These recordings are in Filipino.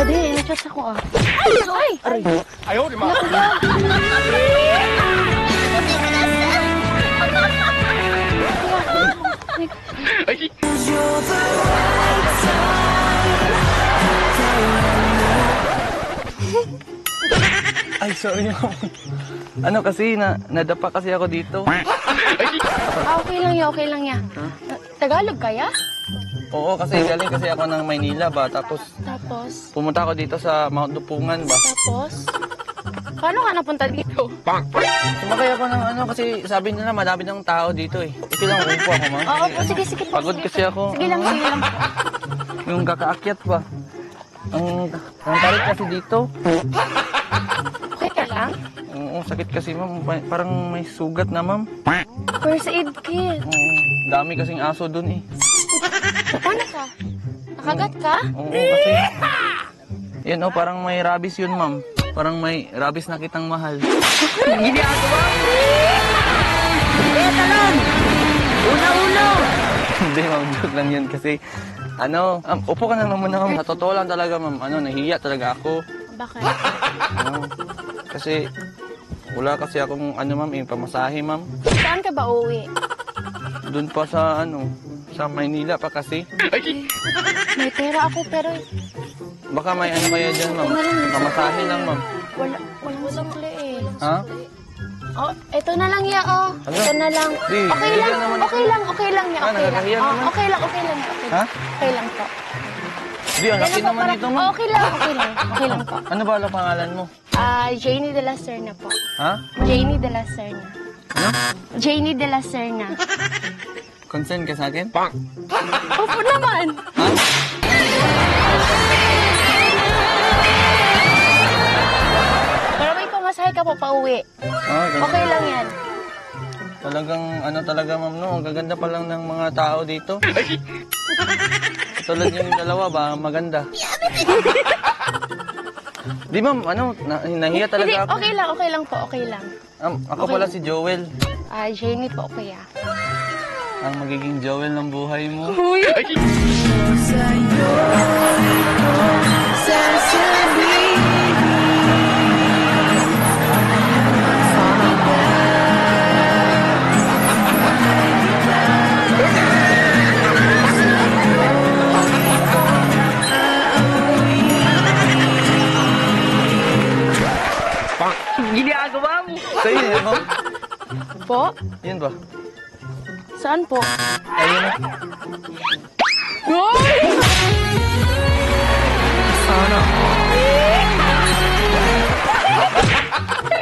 Hindi, na-chat ako ah. Ay! Ay! Ayaw, di ma. Ay, sorry ma'am. Ano kasi, nadapa kasi ako dito. Okay lang yan, okay lang yan. Tagalog kaya? Oo, kasi galing kasi ako ng Maynila ba, tapos Tapos? pumunta ako dito sa Mount Dupungan ba. Tapos? Paano ka napunta dito? Sumakay ako ng ano, kasi sabi nila madami ng tao dito eh. Ito lang upo ako, ma'am. Oo, Kasi, sige, sige. Pagod sige, kasi ako. Sige lang, sige lang. Yung kakaakyat ba. Ang tarik kasi dito. Okay ka lang? Oo, sakit kasi ma'am. Parang may sugat na ma'am. First aid kit. Oo, dami kasing aso dun eh. Paano ka? Nakagat ka? Oo, kasi... Yan oh, parang may rabies yun ma'am. Parang may rabies na kitang mahal. Ginagawa mo! Talon! Una-uno! Hindi ma'am, joke lang yun kasi... Ano, upo ka na naman ma'am. Sa totoo lang talaga ma'am, nahihiya talaga ako. Bakit? Kasi... Wala kasi akong ma'am, yung pamasahe ma'am. Saan ka ba uwi? Doon pa sa sa Maynila pa kasi. May pera ako pero Baka may kaya dyan ma'am. Pamasahe lang ma'am. walang sukli eh. Ha? Oh, ito na lang ya oh. Ano? Ito na lang. Di, Okay bigyan lang, naman okay lang, okay lang ya. Ah, Okay lang. nakakahiya Oh, naman. okay lang, okay lang ya. Okay Ha? lang. Okay lang po. Di, ang laki naman dito ma'am. Okay lang, okay lang. Okay lang po. Ano ba ang pangalan mo? Janie de la Serna po. Ha? Janie de la Serna. Ano? Janie de la Serna. Consent ka sa akin? Opo naman. Ha? Pero may pamasahe ka po pauwi. Ah, ganun. Okay lang yan. Talagang talaga ma'am no, ang gaganda pa lang ng mga tao dito. Tulad yung dalawa ba, maganda. Di ma'am, nahiya Hindi, talaga ako. okay lang po, okay lang. Ako Okay pala lang. si Joel. Janie po, kuya. Ang magiging Joel ng buhay mo. Uy! Ginagawa mo! Sa'yo yun, ma'am. Po? Yun ba? Saan po? Ayun na. Uy! Sana.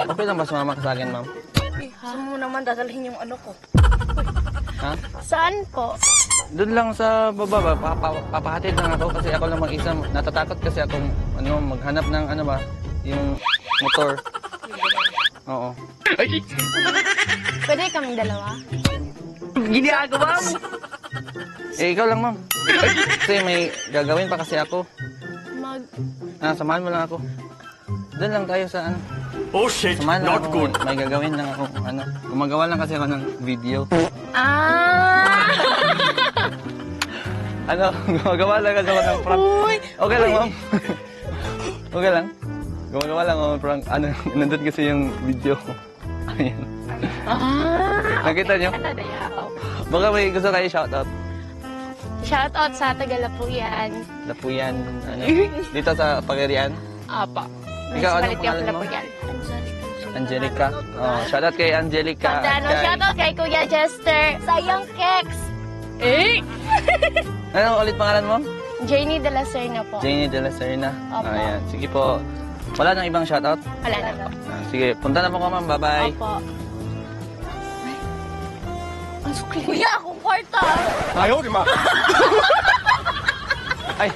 Okay lang ba sumama ka sa akin, ma'am? Saan mo naman dadalhin yung ano ko? Ha? Saan po? Doon lang sa baba ba, papahatid lang ako kasi ako lang mag-isa. Natatakot kasi akong maghanap ng yung motor. Oo. Pwede kaming dalawa? Ginagawa mo! Ikaw lang, ma'am. Kasi may gagawin pa kasi ako. Samahan mo lang ako. Doon lang tayo sa Oh shit, Samahan lang not ako. good. May gagawin lang ako. Gumagawa lang kasi ako ng video. Gumagawa lang kasi ako ng prank. Uy! Okay lang, ma'am. Okay lang. Gumagawa lang ako ng prank. Nandun kasi yung video ko. Ayan. Nakita niyo? Baka may gusto kayo shoutout. Shoutout sa Tagalapuyan. Lapuyan. Dito sa Pagarian. Apa. Ikaw, anong Municipality of pangalan mo? Lapuyan. Angelica. Oh, shoutout kay Angelica. Shoutout kay Kuya Jester. Sayang Keks. Ano ulit pangalan mo? Janie de la Serna po. Janie de la Serna. Opo. Ayan. Sige po. Wala nang ibang shoutout? Wala na po. Sige, punta na po ko, ma'am. Bye-bye. Opo. Ang sukli. Kuya, akong kwarta. Ayaw, di ma. Ay.